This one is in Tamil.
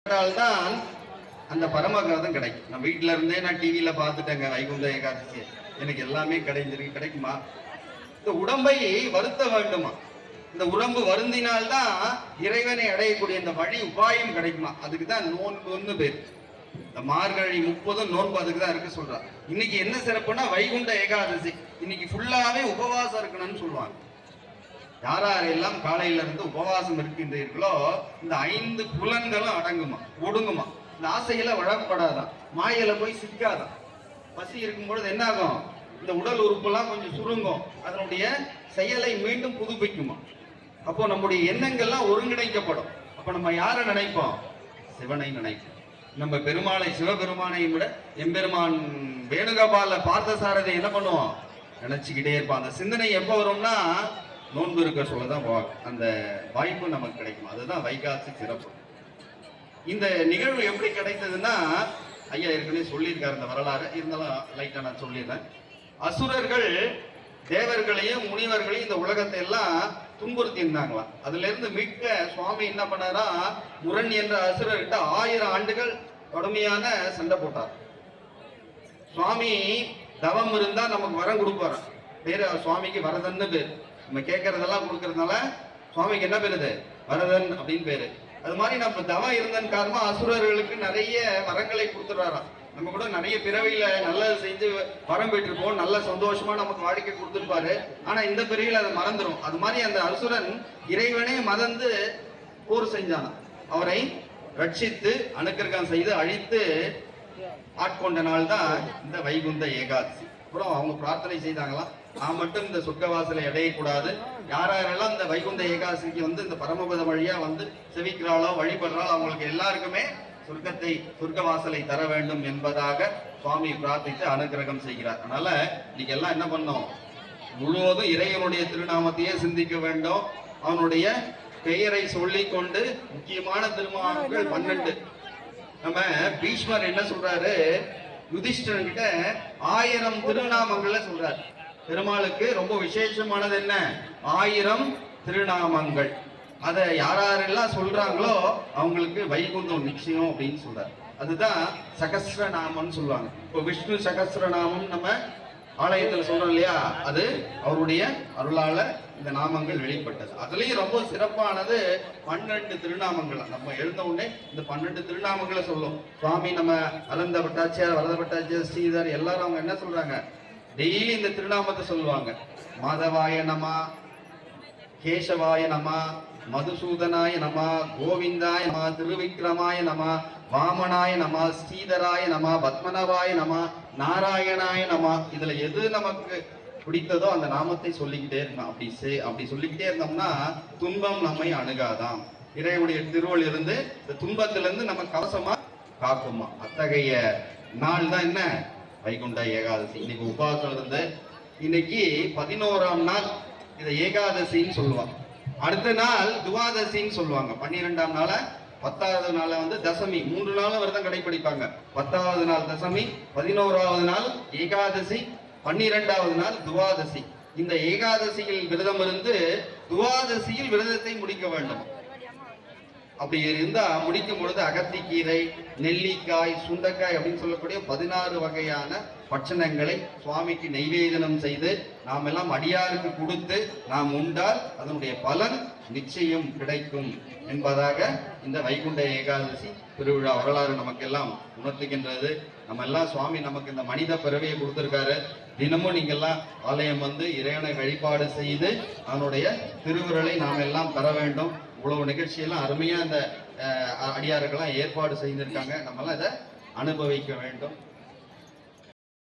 தான் அந்த பரமகிரதம் கிடைக்கும். நான் வீட்டுல இருந்தே நான் டிவியில பார்த்துட்டேங்க வைகுண்ட ஏகாதசி, எனக்கு எல்லாமே கிடைக்குமா? இந்த உடம்பை வருத்த வேண்டுமா? இந்த உடம்பு வருந்தினால்தான் இறைவனை அடையக்கூடிய இந்த வழி உபாயம் கிடைக்குமா? அதுக்கு தான் நோன்புன்னு பேர். இந்த மார்கழி 30 நோன்பு அதுக்கு தான் இருக்கு சொல்றா. இன்னைக்கு என்ன சிறப்புன்னா வைகுண்ட ஏகாதசி. இன்னைக்கு ஃபுல்லாவே உபவாசம் இருக்கணும்னு சொல்லுவாங்க. யாரெல்லாம் காலையில இருந்து உபவாசம் இருக்கின்றீர்களோ இந்த 5 புலன்களும் அடங்குமா, ஒடுங்குமா. இந்த ஆசையில வழங்கப்படாதான், மாயில போய் சிக்காதான். பசி இருக்கும் பொழுது என்ன ஆகும்? இந்த உடல் உறுப்புலாம் கொஞ்சம் சுருங்கும், அதனுடைய செயலை மீண்டும் புதுப்பிக்குமா. அப்போ நம்முடைய எண்ணங்கள்லாம் ஒருங்கிணைக்கப்படும். அப்ப நம்ம யாரை நினைப்போம்? சிவனை நினைப்போம். நம்ம பெருமாளை, சிவபெருமானை விட எம்பெருமான் வேணுகோபால பார்த்தசாரதை என்ன பண்ணுவோம்? நினைச்சுக்கிட்டே இருப்பான். அந்த சிந்தனை எப்போ வரும்னா நோன்பு இருக்க சொல்லதான் அந்த வாய்ப்பு நமக்கு கிடைக்கும். அதுதான் வைகாசி சிறப்பு. இந்த நிகழ்வு எப்படி கிடைத்ததுன்னா, ஐயா ஏற்கனவே சொல்லியிருக்காரு இந்த வரலாறு, இருந்தாலும் லைட்டா நான் சொல்லிடுறேன். அசுரர்கள் தேவர்களையும் முனிவர்களையும் இந்த உலகத்தை எல்லாம் துன்புறுத்தி இருந்தாங்களாம். அதுல இருந்து மீட்க சுவாமி என்ன பண்ணாரா, முரண் என்ற அசுரர்கிட்ட 1000 ஆண்டுகள் கடுமையான சண்டை போட்டார். சுவாமி தவம் இருந்தா நமக்கு வரம் கொடுப்பாரு. பேரு சுவாமிக்கு வரதன்னு பேரு. நம்ம கேட்கறதெல்லாம் கொடுக்கறதுனால சுவாமிக்கு என்ன பேருது? வரதன் அப்படின்னு பேரு. அது மாதிரி நம்ம தவம் இருந்தன் காரணமா அசுரர்களுக்கு நிறைய வரங்களை கொடுத்துறாராம். நம்ம கூட நிறைய பிறவியில நல்லது செஞ்சு வரம் பெற்றிருப்போம், நல்ல சந்தோஷமா நமக்கு வாழ்க்கை கொடுத்துருப்பாரு. ஆனா இந்த பிறவியில அதை மறந்துடும். அது மாதிரி அந்த அசுரன் இறைவனே மறந்து போர் செஞ்சான். அவரை ரட்சித்து அனுக்கிரகம் செய்து அழித்து ஆட்கொண்ட நாள் தான் இந்த வைகுண்ட ஏகாதசி. அப்புறம் அவங்க பிரார்த்தனை செய்தாங்களாம், நான் மட்டும் இந்த சொர்க்கவாசலை அடையக்கூடாது, யாரெல்லாம் இந்த வைகுண்ட ஏகாதசிக்கு வந்து இந்த பரமபத வழியா வந்து செவிக்கிறாளோ வழிபடுறாளோ அவங்களுக்கு எல்லாருக்குமே சொர்க்க வாசலை தர வேண்டும் என்பதாக சுவாமி பிரார்த்தித்து அனுகிரகம் செய்கிறார். அதனால இன்னைக்கு எல்லாம் என்ன பண்ணோம்? முழுவதும் இறைவனுடைய திருநாமத்தையே சிந்திக்க வேண்டும். அவனுடைய பெயரை சொல்லிக் கொண்டு முக்கியமான திருநாமங்கள் 12. நம்ம பீஷ்மர் என்ன சொல்றாரு, யுதிஷ்டர் கிட்ட 1000 திருநாமங்களை சொல்றாரு. பெருமாளுக்கு ரொம்ப விசேஷமானது என்ன? 1000 திருநாமங்கள். அதை யாரெல்லாம் சொல்றாங்களோ அவங்களுக்கு வைகுண்டம் நிச்சயம் அப்படின்னு சொல்றாரு. அதுதான் சகஸ்ரநாமம்னு சொல்லுவாங்க. இப்போ விஷ்ணு சகஸ்ரநாமம் நம்ம ஆலயத்துல சொல்றோம் இல்லையா, அது அவருடைய அருளால இந்த நாமங்கள் வெளிப்பட்டது. அதுலயும் ரொம்ப சிறப்பானது 12 திருநாமங்கள். நம்ம எழுந்த உடனே இந்த 12 திருநாமங்களை சொல்லும். சுவாமி நம்ம அலந்த பட்டாச்சியார், வரத பட்டாச்சியார், ஸ்ரீதர் எல்லாரும் அவங்க என்ன சொல்றாங்க? டெய்லி இந்த திருநாமத்தை சொல்லுவாங்க. மாதவாய நம, கேசவாய நம, மதுசூதனாய நம, கோவிந்தாய நம, திருவிக்ரமாய நம, வாமனாய நம, ஸ்ரீதராய நம, பத்மனவாய நம, நாராயணாய நம. இதுல எது நமக்கு பிடித்ததோ அந்த நாமத்தை சொல்லிக்கிட்டே இருக்கணும். அப்படி சொல்லிக்கிட்டே இருந்தோம்னா துன்பம் நம்மை அணுகாதாம். இறைவனுடைய திருவள் இருந்து இந்த துன்பத்திலிருந்து நம்ம கவசமா காக்குமா. அத்தகைய நாள் தான் என்ன? வைகுண்ட ஏகாதசி. இன்னைக்கு உபவாசம் இருந்து இன்னைக்கு 11ஆம் நாள் இதை ஏகாதசின்னு சொல்லுவாங்க. அடுத்த நாள் துவாதசின்னு சொல்லுவாங்க. 12ஆம் நாள 10வது நாள வந்து தசமி. 3 நாளும் விரதம் கடைபிடிப்பாங்க. 10வது நாள் தசமி, 11வது நாள் ஏகாதசி, 12வது நாள் துவாதசி. இந்த ஏகாதசியில் விரதம் இருந்து துவாதசியில் விரதத்தை முடிக்க வேண்டும். அப்படி இருந்தா முடிக்கும் பொழுது அகத்திக்கீரை, நெல்லிக்காய், சுண்டைக்காய் அப்படின்னு சொல்லக்கூடிய 16 வகையான பட்சணங்களை சுவாமிக்கு நைவேதனம் செய்து நாம் எல்லாம் அடியாருக்கு கொடுத்து நாம் உண்டால் அதனுடைய பலன் நிச்சயம் கிடைக்கும் என்பதாக இந்த வைகுண்ட ஏகாதசி திருவிழா வரலாறு நமக்கெல்லாம் உணர்த்துகின்றது. நம்ம எல்லாம் சுவாமி நமக்கு இந்த மனித பிறவியை கொடுத்திருக்காரு. தினமும் நீங்கெல்லாம் ஆலயம் வந்து இறைவனை வழிபாடு செய்து அவனுடைய திருவிரலை நாம் எல்லாம் பெற வேண்டும். இவ்வளவு நிகழ்ச்சியெல்லாம் அருமையா இந்த அடியார்கள்லாம் ஏற்பாடு செய்திருக்காங்க. நம்மளாம் இதை அனுபவிக்க வேண்டும்.